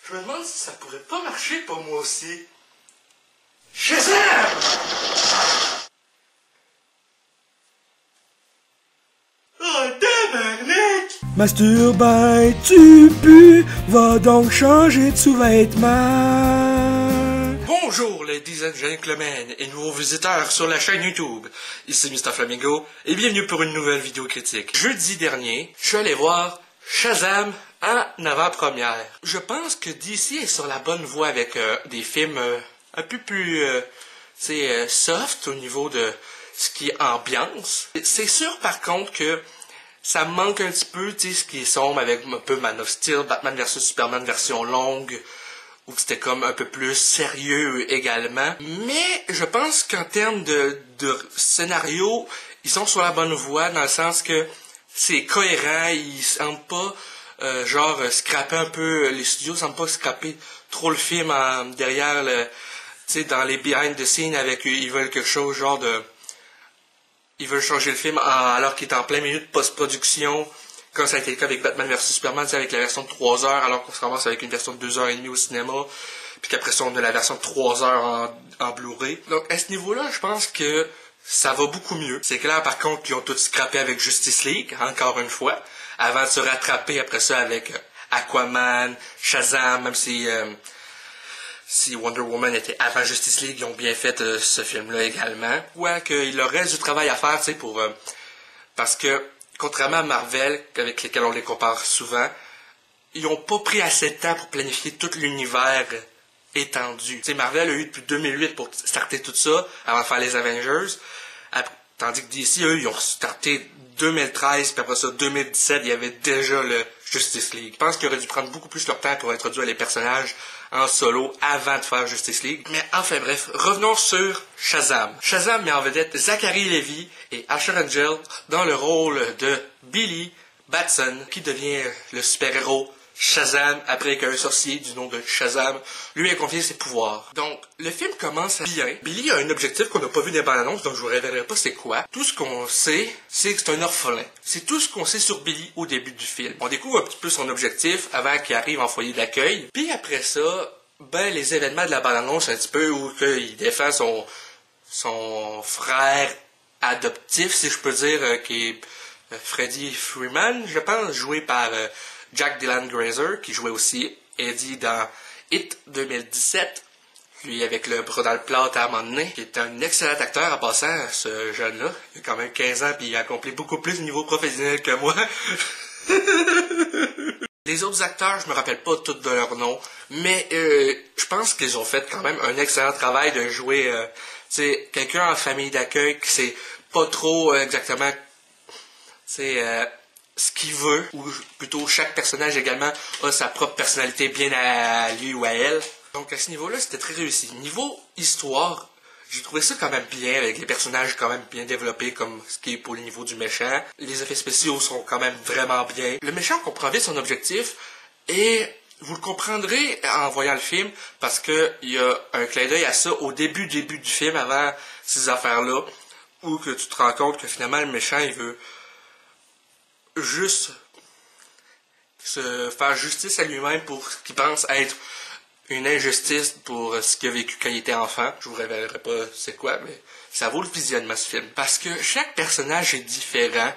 Je me demande si ça pourrait pas marcher pour moi aussi. Shazam! Oh, tabarnak! Masturbate, tu pues, va donc changer de sous-vêtements. Bonjour ladies and gentlemen et nouveaux visiteurs sur la chaîne YouTube. Ici Mr Flamingo et bienvenue pour une nouvelle vidéo critique. Jeudi dernier, je suis allé voir Shazam en avant-première. Je pense que DC est sur la bonne voie avec des films un peu plus soft au niveau de ce qui est ambiance. C'est sûr par contre que ça me manque un petit peu, tu sais, ce qui est sombre avec un peu Man of Steel, Batman vs Superman version longue, où c'était comme un peu plus sérieux également. Mais je pense qu'en termes de scénario, ils sont sur la bonne voie, dans le sens que c'est cohérent, ils semblent pas scraper un peu, les studios semblent pas scraper trop le film derrière le, tu sais, dans les behind the scenes avec, ils veulent quelque chose genre de, ils veulent changer le film alors qu'il est en plein milieu de post-production, comme ça a été le cas avec Batman vs Superman, avec la version de 3 heures, alors qu'on se ramasse avec une version de 2h30 au cinéma, puis qu'après ça, on a la version de 3 heures en Blu-ray. Donc, à ce niveau-là, je pense que ça va beaucoup mieux. C'est clair, par contre, qu'ils ont tout scrappé avec Justice League, encore une fois, avant de se rattraper après ça avec Aquaman, Shazam, même si Wonder Woman était avant Justice League, ils ont bien fait ce film-là également. Ouais, qu'il leur reste du travail à faire, tu sais, pour... parce que, contrairement à Marvel, avec lesquels on les compare souvent, ils n'ont pas pris assez de temps pour planifier tout l'univers étendu. Tu sais, Marvel a eu depuis 2008 pour starter tout ça, avant de faire les Avengers, tandis que DC, eux, ils ont starté 2013, puis après ça, 2017, il y avait déjà le Justice League. Je pense qu'ils auraient dû prendre beaucoup plus leur temps pour introduire les personnages en solo avant de faire Justice League. Mais enfin bref, revenons sur Shazam. Shazam met en vedette Zachary Levi et Asher Angel dans le rôle de Billy Batson, qui devient le super-héros Shazam après qu'un sorcier du nom de Shazam lui ait confié ses pouvoirs. Donc, le film commence bien. Billy a un objectif qu'on n'a pas vu dans les bandes annonces, donc je vous révélerai pas c'est quoi. Tout ce qu'on sait, c'est que c'est un orphelin. C'est tout ce qu'on sait sur Billy au début du film. On découvre un petit peu son objectif avant qu'il arrive en foyer d'accueil. Puis après ça, les événements de la bande annonce un petit peu où il défend son frère adoptif, si je peux dire, qui est Freddie Freeman, je pense, joué par Jack Dylan Grazer, qui jouait aussi Eddie dans Hit 2017, lui avec le bras dans le plâtre à un moment donné, qui est un excellent acteur en passant, ce jeune-là. Il a quand même 15 ans, puis il a accompli beaucoup plus au niveau professionnel que moi. Les autres acteurs, je me rappelle pas tous de leur nom, mais je pense qu'ils ont fait quand même un excellent travail de jouer quelqu'un en famille d'accueil qui sait pas trop exactement ce qu'il veut, ou plutôt chaque personnage également a sa propre personnalité bien à lui ou à elle. Donc à ce niveau-là, c'était très réussi. Niveau histoire, j'ai trouvé ça quand même bien, avec les personnages quand même bien développés, comme ce qui est pour le niveau du méchant. Les effets spéciaux sont quand même vraiment bien. Le méchant comprend vite son objectif, et vous le comprendrez en voyant le film, parce que il y a un clin d'œil à ça au début du film, avant ces affaires-là, où que tu te rends compte que finalement le méchant, il veut juste se faire justice à lui-même pour ce qu'il pense être une injustice pour ce qu'il a vécu quand il était enfant. Je vous révélerai pas c'est quoi, mais ça vaut le visionnement ce film. Parce que chaque personnage est différent.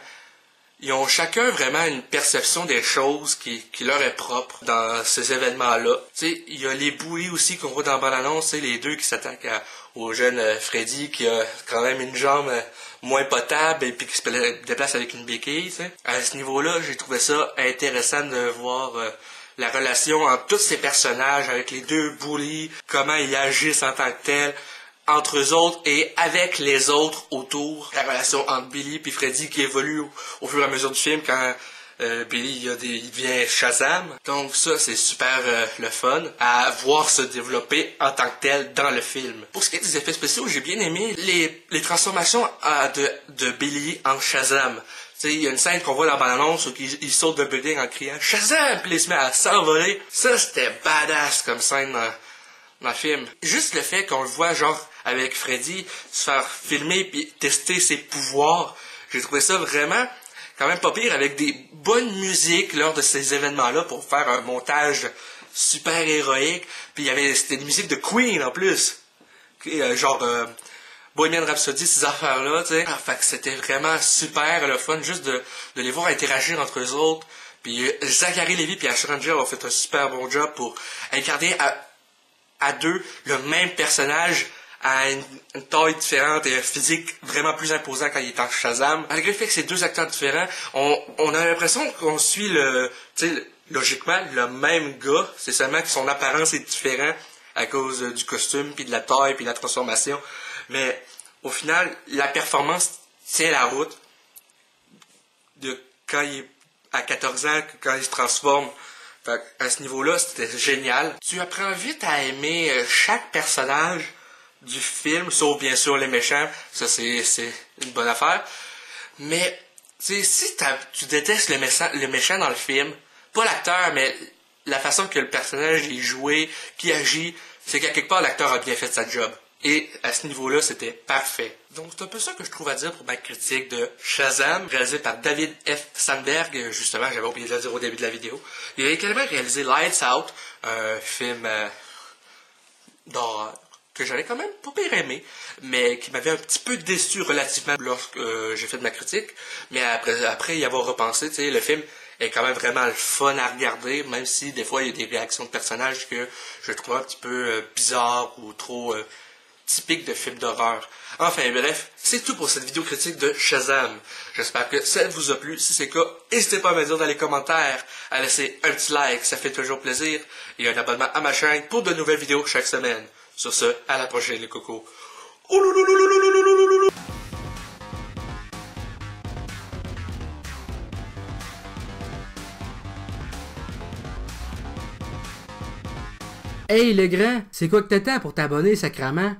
Ils ont chacun vraiment une perception des choses qui leur est propre dans ces événements-là. Tu sais, il y a les bouillies aussi qu'on voit dans la bande-annonce, les deux qui s'attaquent au jeune Freddy qui a quand même une jambe moins potable et puis qui se déplace avec une béquille. T'sais. À ce niveau-là, j'ai trouvé ça intéressant de voir la relation entre tous ces personnages, avec les deux bullies, comment ils agissent en tant que tels, entre eux autres et avec les autres autour. La relation entre Billy et Freddy qui évolue au fur et à mesure du film quand Billy il devient Shazam. Donc ça, c'est super le fun à voir se développer en tant que tel dans le film. Pour ce qui est des effets spéciaux, j'ai bien aimé les transformations de Billy en Shazam. Il y a une scène qu'on voit dans la bande-annonce où il saute d'un building en criant « Shazam! » Puis il se met à s'envoler. Ça, c'était badass comme scène dans le film. Juste le fait qu'on le voit genre avec Freddy se faire filmer puis tester ses pouvoirs, j'ai trouvé ça vraiment quand même pas pire, avec des bonnes musiques lors de ces événements-là pour faire un montage super héroïque. Puis c'était une musique de Queen en plus. Genre Bohemian Rhapsody, ces affaires-là, tu sais. Fait que c'était vraiment super le fun juste de les voir interagir entre eux autres. Puis Zachary Levi et Ash Ranger ont fait un super bon job pour incarner à deux le même personnage à une taille différente et un physique vraiment plus imposant quand il est en Shazam. Malgré le fait que c'est deux acteurs différents, on a l'impression qu'on suit logiquement le même gars. C'est seulement que son apparence est différente à cause du costume, puis de la taille, puis de la transformation. Mais au final, la performance tient la route de quand il est à 14 ans, quand il se transforme. Fait à ce niveau-là, c'était génial. Tu apprends vite à aimer chaque personnage du film, sauf bien sûr les méchants. Ça, c'est une bonne affaire. Mais, tu sais, si tu détestes le méchant dans le film, pas l'acteur, mais la façon que le personnage est joué, qui agit, c'est qu'à quelque part, l'acteur a bien fait sa job. Et à ce niveau-là, c'était parfait. Donc, c'est un peu ça que je trouve à dire pour ma critique de Shazam, réalisé par David F. Sandberg. Justement, j'avais oublié de le dire au début de la vidéo. Il a également réalisé Lights Out, un film d'horreur que j'avais quand même pas bien aimé, mais qui m'avait un petit peu déçu relativement lorsque j'ai fait de ma critique. Mais après y avoir repensé, tu sais, le film est quand même vraiment le fun à regarder, même si des fois il y a des réactions de personnages que je trouve un petit peu bizarres ou trop typiques de films d'horreur. Enfin bref, c'est tout pour cette vidéo critique de Shazam. J'espère que ça vous a plu. Si c'est le cas, n'hésitez pas à me dire dans les commentaires, à laisser un petit like, ça fait toujours plaisir, et un abonnement à ma chaîne pour de nouvelles vidéos chaque semaine. Sur ce, à la prochaine les cocos. Hey le grand, c'est quoi que t'attends pour t'abonner, sacrament?